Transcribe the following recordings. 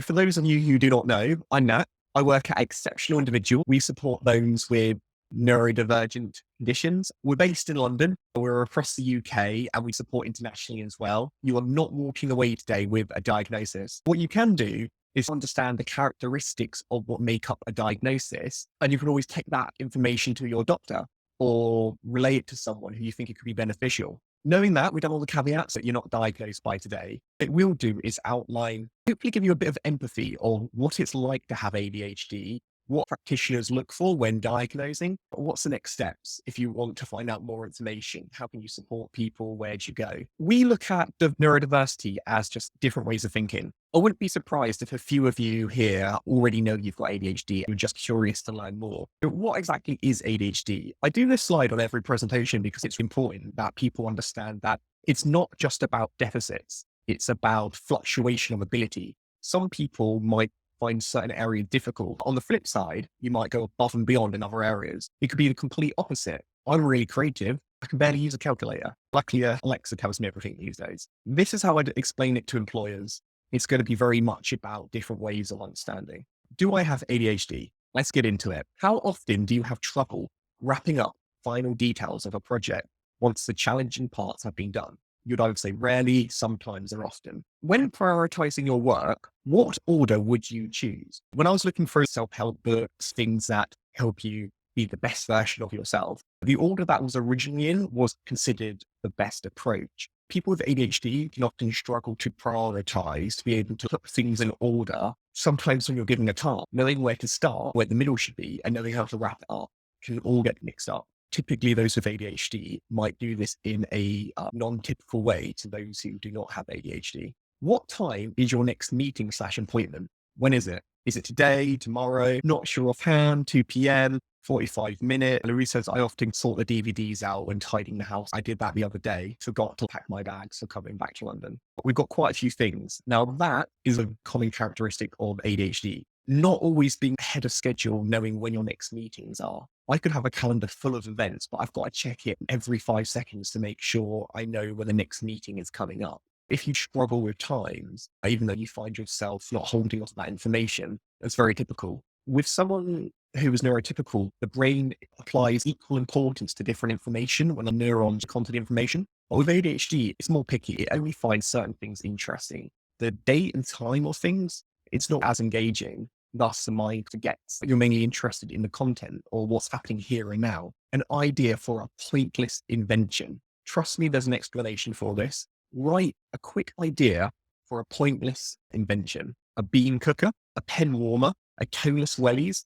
For those of you who do not know, I'm Nat. I work at Exceptional Individual. We support those with neurodivergent conditions. We're based in London. We're across the UK and we support internationally as well. You are not walking away today with a diagnosis. What you can do is understand the characteristics of what make up a diagnosis. And you can always take that information to your doctor or relay it to someone who you think it could be beneficial. Knowing that, we've done all the caveats that you're not diagnosed by today. What it will do is outline, hopefully give you a bit of empathy on what it's like to have ADHD, what practitioners look for when diagnosing, what's the next steps if you want to find out more information, how can you support people, where do you go? We look at the neurodiversity as just different ways of thinking. I wouldn't be surprised if a few of you here already know you've got ADHD and you're just curious to learn more. But what exactly is ADHD? I do this slide on every presentation because it's important that people understand that it's not just about deficits. It's about fluctuation of ability. Some people might find certain areas difficult. On the flip side, you might go above and beyond in other areas. It could be the complete opposite. I'm really creative. I can barely use a calculator. Luckily, Alexa tells me everything these days. This is how I'd explain it to employers. It's going to be very much about different ways of understanding. Do I have ADHD? Let's get into it. How often do you have trouble wrapping up final details of a project once the challenging parts have been done? You'd either say rarely, sometimes, or often. When prioritizing your work, what order would you choose? When I was looking for self-help books, things that help you be the best version of yourself, the order that was originally in was considered the best approach. People with ADHD can often struggle to prioritize, to be able to put things in order. Sometimes when you're giving a task, knowing where to start, where the middle should be, and knowing how to wrap it up can all get mixed up. Typically, those with ADHD might do this in a non-typical way to those who do not have ADHD. What time is your next meeting / appointment? When is it? Is it today, tomorrow? Not sure offhand, 2 p.m., 45 minutes. Louise says, I often sort the DVDs out when tidying the house. I did that the other day. Forgot to pack my bags for coming back to London. But we've got quite a few things. Now, that is a common characteristic of ADHD. Not always being ahead of schedule, knowing when your next meetings are. I could have a calendar full of events, but I've got to check it every 5 seconds to make sure I know when the next meeting is coming up. If you struggle with times, even though you find yourself not holding on to that information, that's very typical. With someone who is neurotypical, the brain applies equal importance to different information when the neurons content information. But with ADHD, it's more picky. It only finds certain things interesting. The date and time of things, it's not as engaging. Thus, the mind forgets. You're mainly interested in the content or what's happening here and now. An idea for a pointless invention. Trust me, there's an explanation for this. Write a quick idea for a pointless invention. A bean cooker, a pen warmer, a toneless wellies.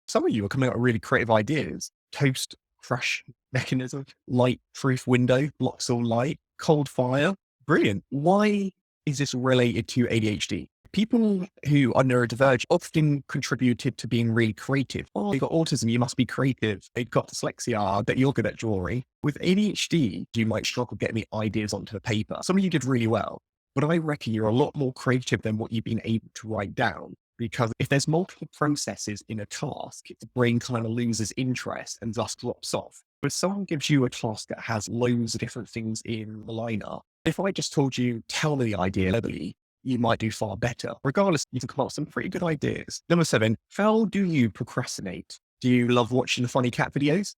Some of you are coming up with really creative ideas. Toast crush mechanism, light proof window, blocks all light, cold fire. Brilliant. Why is this related to ADHD? People who are neurodivergent often contributed to being really creative. Oh, you've got autism, you must be creative. You've got dyslexia, I bet you're good at drawing. With ADHD, you might struggle getting the ideas onto the paper. Some of you did really well, but I reckon you're a lot more creative than what you've been able to write down. Because if there's multiple processes in a task, the brain kind of loses interest and thus drops off. But if someone gives you a task that has loads of different things in the lineup, if I just told you, tell me the idea verbally, you might do far better. Regardless, you can come up with some pretty good ideas. Number 7, how do you procrastinate? Do you love watching the funny cat videos?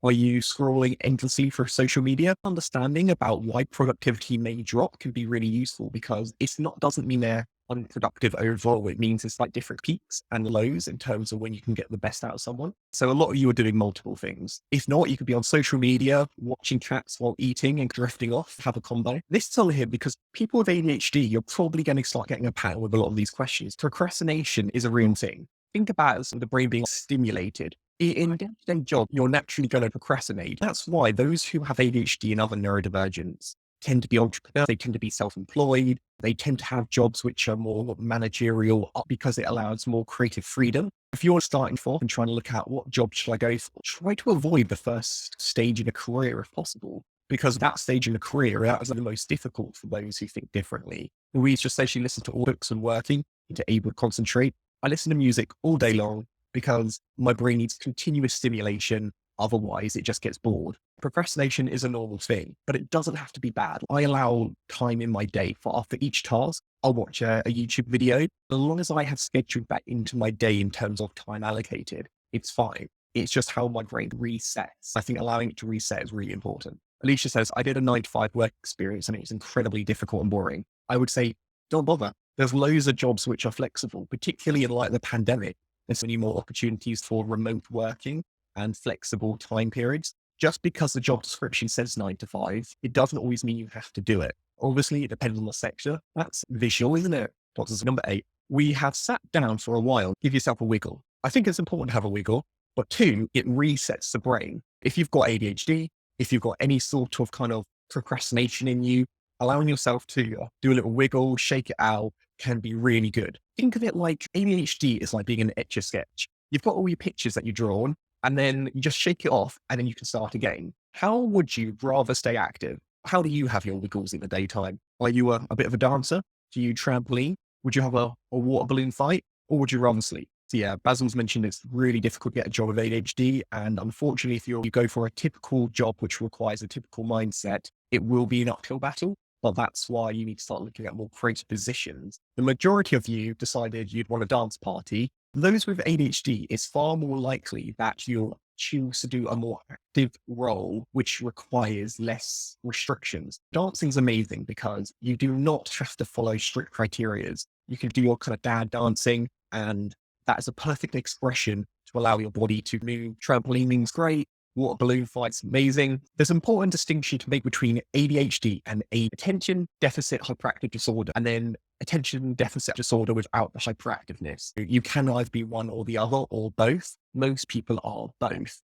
Are you scrolling endlessly for social media? Understanding about why productivity may drop can be really useful because doesn't mean they're unproductive overall. It means it's like different peaks and lows in terms of when you can get the best out of someone. So a lot of you are doing multiple things. If not, you could be on social media, watching cats while eating and drifting off, have a combo. This is all here because people with ADHD, you're probably going to start getting a pattern with a lot of these questions. Procrastination is a real thing. Think about it as the brain being stimulated. In a day-to-day job, you're naturally going to procrastinate. That's why those who have ADHD and other neurodivergence tend to be entrepreneurs. They tend to be self-employed. They tend to have jobs which are more managerial because it allows more creative freedom. If you're starting forth and trying to look at what job should I go for, try to avoid the first stage in a career if possible, because that stage in a career, that is the most difficult for those who think differently. Louise just says she listens to audiobooks and working to able to concentrate. I listen to music all day long because my brain needs continuous stimulation Otherwise, it just gets bored. Procrastination is a normal thing, but it doesn't have to be bad. I allow time in my day for after each task, I'll watch a YouTube video. As long as I have scheduled that into my day in terms of time allocated, it's fine. It's just how my brain resets. I think allowing it to reset is really important. Alicia says, I did a 9 to 5 work experience and it was incredibly difficult and boring. I would say, don't bother. There's loads of jobs which are flexible, particularly in like the pandemic. There's many more opportunities for remote working and flexible time periods. Just because the job description says 9 to 5, it doesn't always mean you have to do it. Obviously, it depends on the sector. That's visual, isn't it? Doctors, number 8. We have sat down for a while. Give yourself a wiggle. I think it's important to have a wiggle, but 2, it resets the brain. If you've got ADHD, if you've got any sort of kind of procrastination in you, allowing yourself to do a little wiggle, shake it out can be really good. Think of it like ADHD is like being an Etch-a-Sketch. You've got all your pictures that you've drawn, and then you just shake it off and then you can start again. How would you rather stay active? How do you have your wiggles in the daytime? Are you a bit of a dancer? Do you trampoline? Would you have a water balloon fight, or would you rather sleep? So yeah, Basil's mentioned it's really difficult to get a job with ADHD. And unfortunately, if you go for a typical job, which requires a typical mindset, it will be an uphill battle. But that's why you need to start looking at more creative positions. The majority of you decided you'd want a dance party. Those with ADHD, it's far more likely that you'll choose to do a more active role, which requires less restrictions. Dancing's amazing because you do not have to follow strict criteria. You can do your kind of dad dancing, and that is a perfect expression to allow your body to move. Trampolining's great. Water balloon fight's amazing. There's an important distinction to make between ADHD and attention deficit hyperactivity disorder, and then attention deficit disorder without the hyperactiveness. You can either be one or the other or both. Most people are both.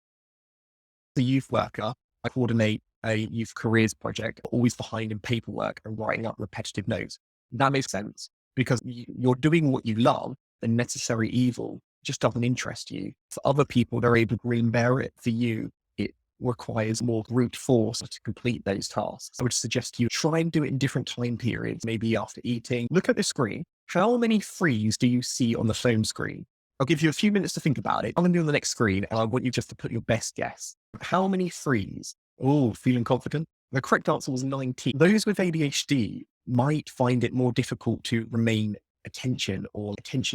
The youth worker, I coordinate a youth careers project, always behind in paperwork and writing up repetitive notes. That makes sense because you're doing what you love. The necessary evil just doesn't interest you. For other people, they're able to green bear it. For you, it requires more brute force to complete those tasks. I would suggest you try and do it in different time periods, maybe after eating. Look at the screen. How many threes do you see on the phone screen? I'll give you a few minutes to think about it. I'm going to do on the next screen, and I want you just to put your best guess. How many threes? Oh, feeling confident? The correct answer was 19. Those with ADHD might find it more difficult to remain attention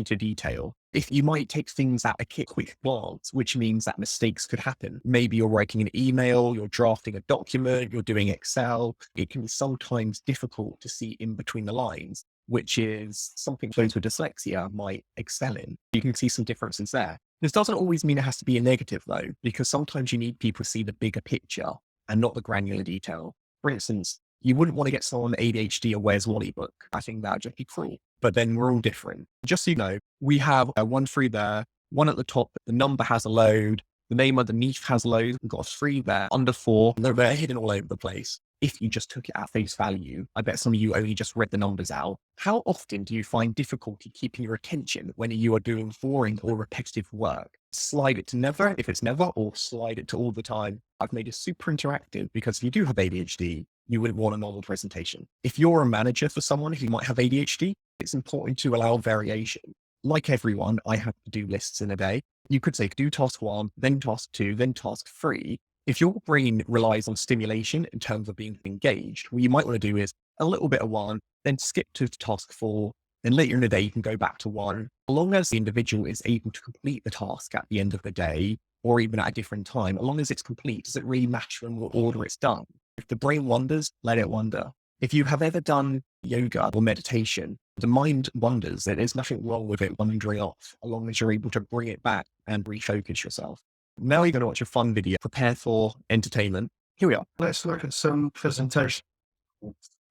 to detail. If you might take things at a quick glance, which means that mistakes could happen. Maybe you're writing an email, you're drafting a document, you're doing Excel. It can be sometimes difficult to see in between the lines, which is something those with dyslexia might excel in. You can see some differences there. This doesn't always mean it has to be a negative though, because sometimes you need people to see the bigger picture and not the granular detail. For instance, you wouldn't want to get someone with ADHD a Where's Wally book. I think that would just be cruel. But then we're all different. Just so you know, we have a 1 3 there, 1 at the top, the number has a load, the name underneath has a load, we've got a 3 there, under 4, and they're hidden all over the place. If you just took it at face value, I bet some of you only just read the numbers out. How often do you find difficulty keeping your attention when you are doing boring or repetitive work? Slide it to never if it's never, or slide it to all the time. I've made it super interactive because if you do have ADHD, you wouldn't want a normal presentation. If you're a manager for someone who might have ADHD, it's important to allow variation. Like everyone, I have to-do lists in a day. You could say do task 1, then task 2, then task 3. If your brain relies on stimulation in terms of being engaged, what you might want to do is a little bit of 1, then skip to task 4. Then later in the day, you can go back to 1. As long as the individual is able to complete the task at the end of the day, or even at a different time, as long as it's complete, does it really matter in what order it's done? If the brain wanders, let it wander. If you have ever done yoga or meditation, the mind wanders. There's nothing wrong with it wandering off, as long as you're able to bring it back and refocus yourself. Now you're going to watch a fun video. Prepare for entertainment. Here we are. Let's look at some presentation.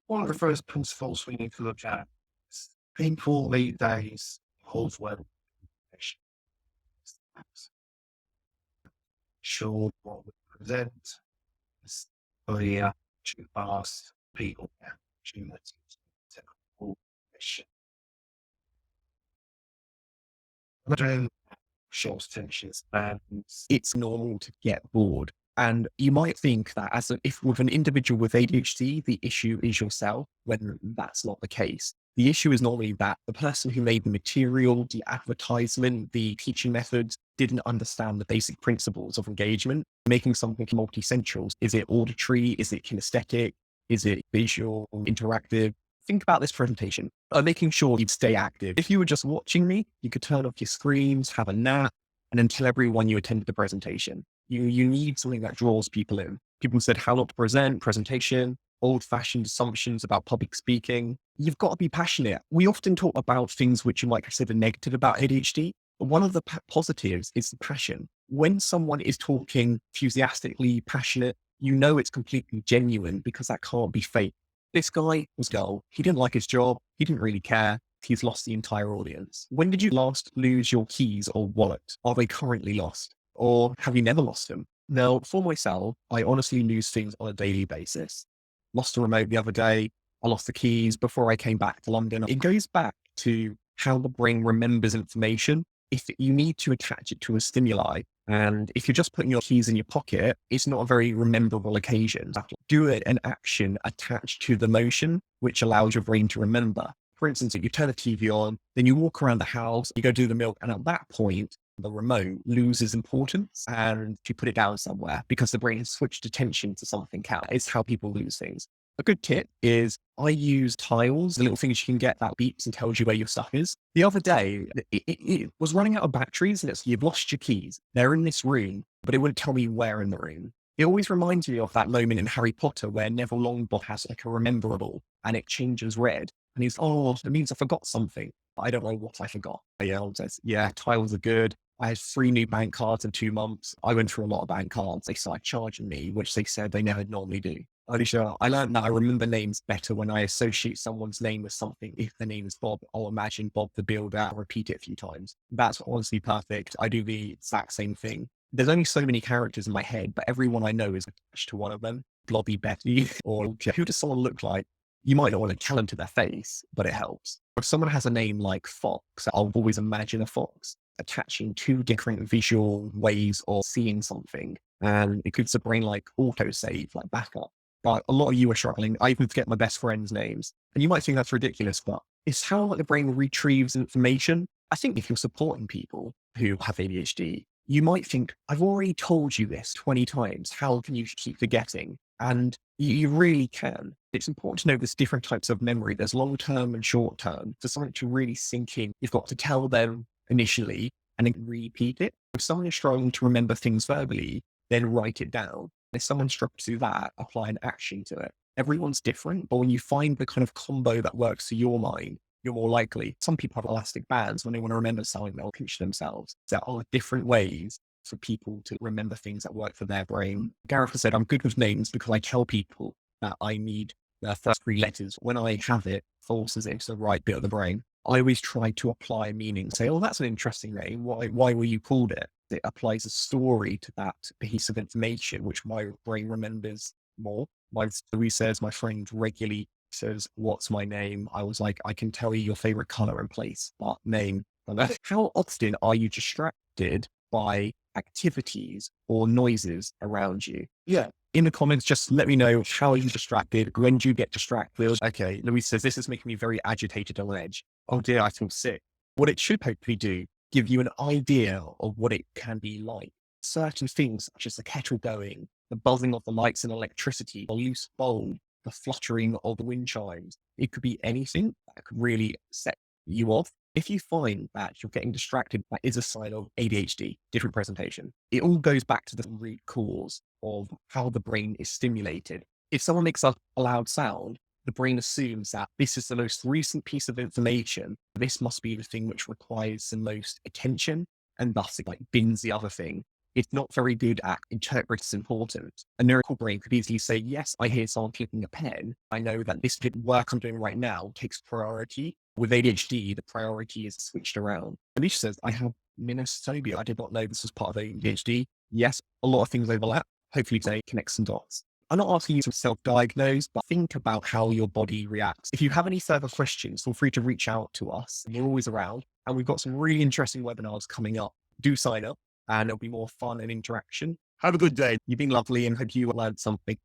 One of the first principles we need to look at is people these days hold well. Sure, what we present is clear to ask people opportunities to cooperation. Short tensions, and It's normal to get bored. And you might think that if with an individual with ADHD, the issue is yourself, when that's not the case. The issue is normally that the person who made the material, the advertisement, the teaching methods didn't understand the basic principles of engagement, making something multi-sensual. Is it auditory? Is it kinesthetic? Is it visual, interactive? Think about this presentation, making sure you stay active. If you were just watching me, you could turn off your screens, have a nap, and then tell everyone you attended the presentation. You need something that draws people in. People said how not to present, presentation, old-fashioned assumptions about public speaking. You've got to be passionate. We often talk about things which you might consider negative about ADHD, but one of the positives is the passion. When someone is talking enthusiastically, passionate, you know it's completely genuine because that can't be fake. This guy was dull. He didn't like his job. He didn't really care. He's lost the entire audience. When did you last lose your keys or wallet? Are they currently lost? Or have you never lost them? Now, for myself, I honestly lose things on a daily basis. Lost a remote the other day. I lost the keys before I came back to London. It goes back to how the brain remembers information. If you need to attach it to a stimuli, and if you're just putting your keys in your pocket, it's not a very rememberable occasion. Do it an action attached to the motion, which allows your brain to remember. For instance, if you turn the TV on, then you walk around the house, you go do the milk, and at that point, the remote loses importance and you put it down somewhere because the brain has switched attention to something else. It's how people lose things. A good tip is I use tiles, the little things you can get that beeps and tells you where your stuff is. The other day, it was running out of batteries and you've lost your keys. They're in this room, but it wouldn't tell me where in the room. It always reminds me of that moment in Harry Potter where Neville Longbottom has like a rememberable and it changes red. And he's, oh, it means I forgot something. I don't know what I forgot. Yeah, tiles are good. I had 3 new bank cards in 2 months. I went through a lot of bank cards. They started charging me, which they said they never normally do. Alicia, I learned that I remember names better when I associate someone's name with something. If their name is Bob, I'll imagine Bob the Builder, I'll repeat it a few times. That's honestly perfect. I do the exact same thing. There's only so many characters in my head, but everyone I know is attached to one of them. Blobby Betty, or who does someone look like? You might not want to tell them to their face, but it helps. If someone has a name like Fox, I'll always imagine a fox attaching 2 different visual ways of seeing something. And it gives the brain like autosave, like backup. But a lot of you are struggling. I even forget my best friend's names. And you might think that's ridiculous, but it's how like, the brain retrieves information. I think if you're supporting people who have ADHD, you might think, I've already told you this 20 times. How can you keep forgetting? And you really can. It's important to know there's different types of memory. There's long-term and short-term. For something to really sink in, you've got to tell them initially and then repeat it. If someone is struggling to remember things verbally, then write it down. If someone struggles to do that, apply an action to it. Everyone's different, but when you find the kind of combo that works for your mind, you're more likely. Some people have elastic bands when they want to remember something, they'll pinch themselves. There are different ways for people to remember things that work for their brain. Gareth has said, I'm good with names because I tell people that I need their first 3 letters. When I have it, forces it into the right bit of the brain. I always try to apply meaning. Say, oh, that's an interesting name. Why were you called it? It applies a story to that piece of information, which my brain remembers more. Louis says, my friend regularly says, what's my name? I was like, I can tell you your favorite color and place, but name. How often are you distracted by activities or noises around you? Yeah. In the comments, just let me know, how are you distracted? When do you get distracted? Okay, Louise says, this is making me very agitated on edge. Oh dear, I feel sick. What it should hopefully do, give you an idea of what it can be like. Certain things, such as the kettle going, the buzzing of the lights and electricity, the loose bulb, the fluttering of the wind chimes. It could be anything that could really set you off. If you find that you're getting distracted, that is a sign of ADHD, different presentation. It all goes back to the root cause of how the brain is stimulated. If someone makes a loud sound, the brain assumes that this is the most recent piece of information. This must be the thing which requires the most attention, and thus it like bins the other thing. It's not very good at interpreting it's important. A neural brain could easily say, yes, I hear someone clicking a pen. I know that this work I'm doing right now takes priority. With ADHD, the priority is switched around. Alicia says, I have minosphobia. I did not know this was part of ADHD. Yes, a lot of things overlap. Hopefully today connects some dots. I'm not asking you to self-diagnose, but think about how your body reacts. If you have any further questions, feel free to reach out to us. We're always around, and we've got some really interesting webinars coming up. Do sign up, and it'll be more fun and interaction. Have a good day. You've been lovely, and hope you learned something.